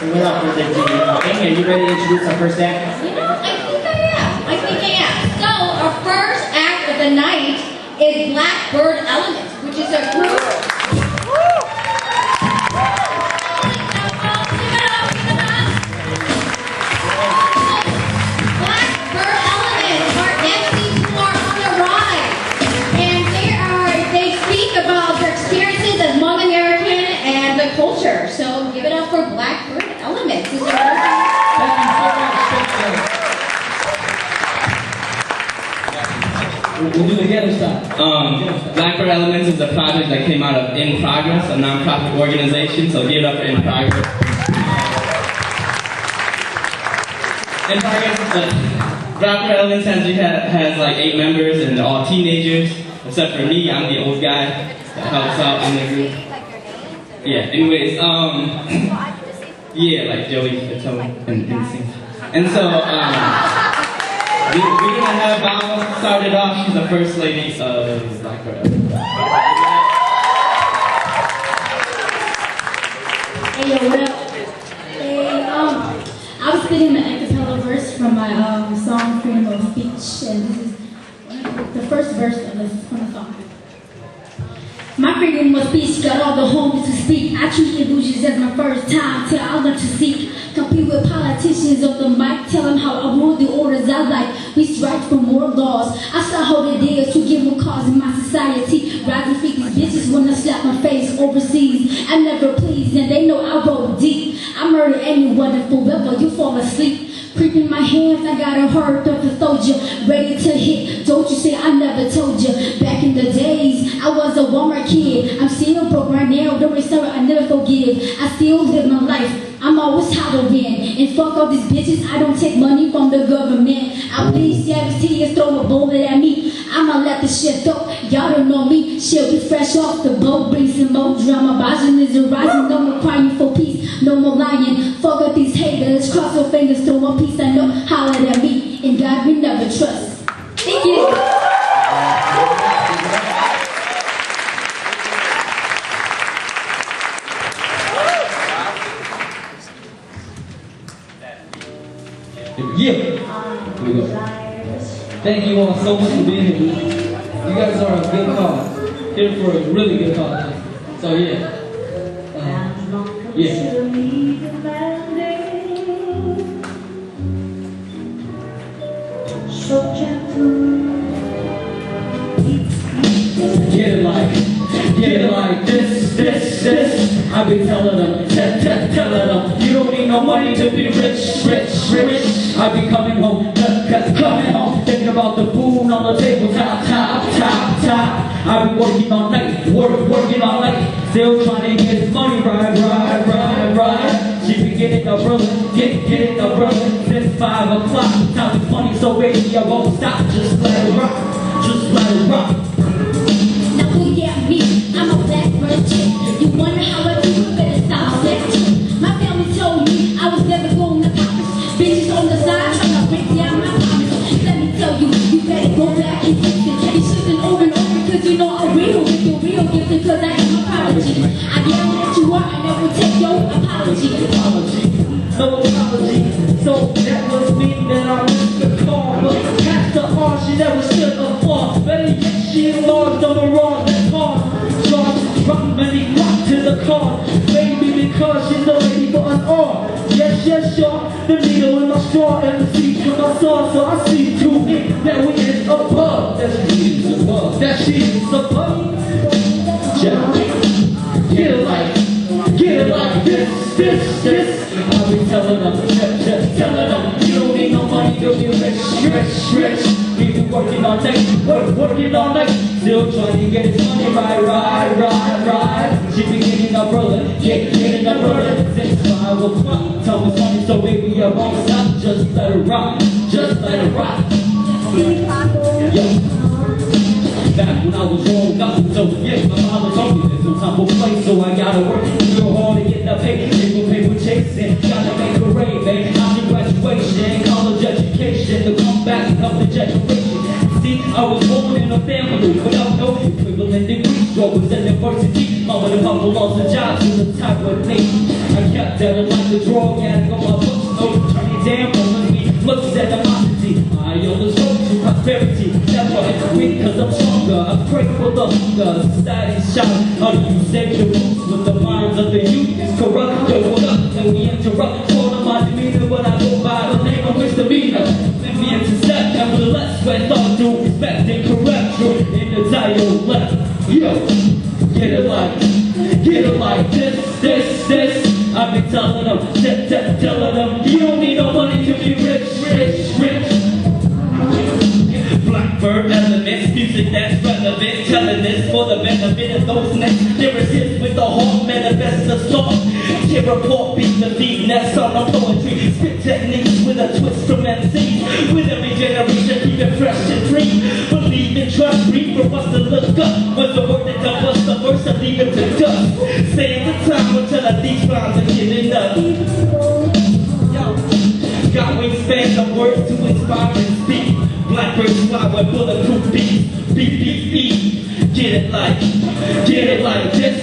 So without further ado, Amy, are you ready to introduce our first act? You know, I think I am. So our first act of the night is BlackBird Elements, which is a group. BlackBird Elements are MCs who are on the rise, and they speak about their experiences as Hmong American and the culture. So give it up for BlackBird Elements. Thank you so much. We'll do the ghetto style. BlackBird Elements is a project that came out of In Progress, a nonprofit organization, so give it up for In Progress. In Progress, BlackBird Elements has like 8 members and they're all teenagers, except for me, I'm the old guy that helps out in the group. Yeah, anyways, yeah, like Joey, Fatone, and Instinct. And so, we're gonna have Bao start it off. She's the first lady of BlackBird. Hey yo, what up? Hey, I was spitting the acapella verse from my song Freedom of Speech, and this is the first verse of the song. My freedom of speech got all the homies to speak. I treat illusions as my first time till I learn to seek. Compete with politicians on the mic, tell them how I rule the orders I like. We strike for more laws. I start holding deals to give them cause in my society. Rising feet these bitches when I slap my face overseas. I never please and they know I roll deep. I murder anyone and forever you fall asleep. Creeping my hands, I got a heart of a soldier, ready to hit. Don't you say I never told you. Back in the days, I was a Walmart kid. I'm still broke right now, don't be sorry, I never forgive. I still live my life, I'm always how to win. And fuck all these bitches, I don't take money from the government. I bleed savage tears, throw a bullet at me. I'ma let this shit go, y'all don't know me. She'll be fresh off the boat, bring some more drama. Bajin is arising, no more crying for peace, no more lying. Fuck up these haters, cross your fingers, throw one piece. I know, holler at me, and God we never trust. Thank you. Yeah. Here we go. Thank you all so much for being here. You guys are a good cause. Here for a really good cause. So yeah. Get it like this. I be telling them, telling them, you don't need no money to be rich. I be coming home, thinking about the food on the table, top. I be working all night, working all night, still trying to get money right. She be getting the brother, getting the brother, since 5 o'clock. Time is money, so baby I won't stop, just let it rock. Now look at me, I'm a BlackBird chick. You wonder how I do it, better stop that. My family told me I was never going to college. Bitches on the side trying to break down my promise. Let me tell you, you better go back and fix it. You shifting over and over cause you know I'm real with the real gifted cause I am a prodigy. I am what you are, I never take your apology. No apology. So that must mean that I missed the call. But past the R, she never stood apart. Better yet, she enlarged on the wrong that's hard. Charge, rock, many rock to the car. Maybe because she's a lady for an R. Yes, y'all. The needle in my straw and the seeds from my saw. So I see to it that we is above. That she is above. That she is above. Yeah. Get it like this. I be telling them, telling them, you don't need no money to be rich. We be working all night, still trying to get his money right. She be getting a brother, getting a brother, since 5 o'clock. Tell me funny, so baby I won't stop, just let it rock. Yo. Back when I was rolled up, so yeah, my mama told me there's no time for play, so I gotta work real hard to get the paper chasing, gotta make a rain, baby. I'm in graduation, college education, the comeback of the generation. See, I was born in a family without no equivalent degree, struggles in adversity, mama and papa lost their jobs in the type of name. I kept that in like the draw, gotta go my books, no turning down, but me looks at democracy. I always hope to prosperity, never weak cause I'm stronger. I'm grateful the hunger, society shout. How do you save the roots with the minds of the youth? It's corrupt, yo, what up? And we interrupt, all of my demeanor, but I go by the name of misdemeanor. Let me intercept, nevertheless, with all due respect and correct you in the dialect. Yo, get it like this. I be telling them, telling them, you don't need no money to be rich. BlackBird elements, music that's relevant, telling this for the benefit of those next. Lyricists with the heart manifest the song. Can't report, beat the beat, nest on the poetry. Spit techniques with a twist from MCs. With every generation, keep it fresh and free. Believe and trust, read for us to look up. Was the word that dump us the verse and leave it to dust. Save the time until these rhymes are getting up. Got wingspans of words to inspire and speak. BlackBird fly with bulletproof beats. Beat. Get it like this.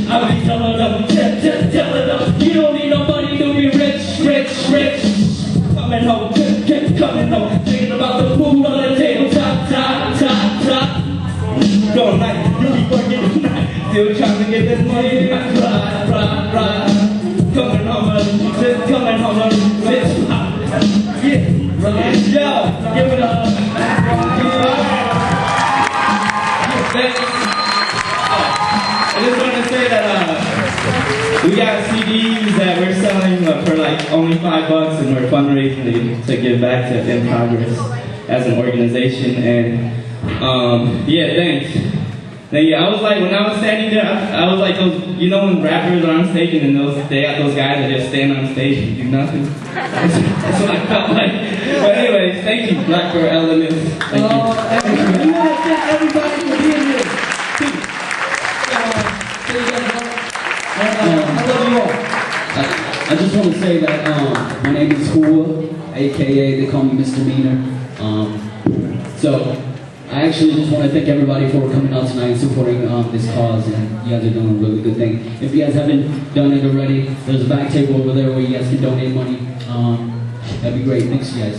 I be telling them, telling them, you don't need no money to be rich. Coming home, thinking about the food on the table, top. Going like, you be working tonight, still trying to get this money, ride. Coming home, bitch. Yeah, yo, give it up. I just want to say that we got CDs that we're selling for like only $5, and we're fundraising to give back to In Progress as an organization. And yeah, thanks. I was like, when I was standing there, I was like those, you know, when rappers are on stage and then they got those guys that just stand on stage and do nothing. That's what I felt like. But anyways, thank you, BlackBird Elements. Thank you. We want to thank everybody for being here. I love you all. I just want to say that my name is Hua, aka they call me Misdemeanor. So I actually just want to thank everybody for coming out tonight and supporting this cause, and you guys are doing a really good thing. If you guys haven't done it already, there's a back table over there where you guys can donate money. That'd be great. Thanks, you guys.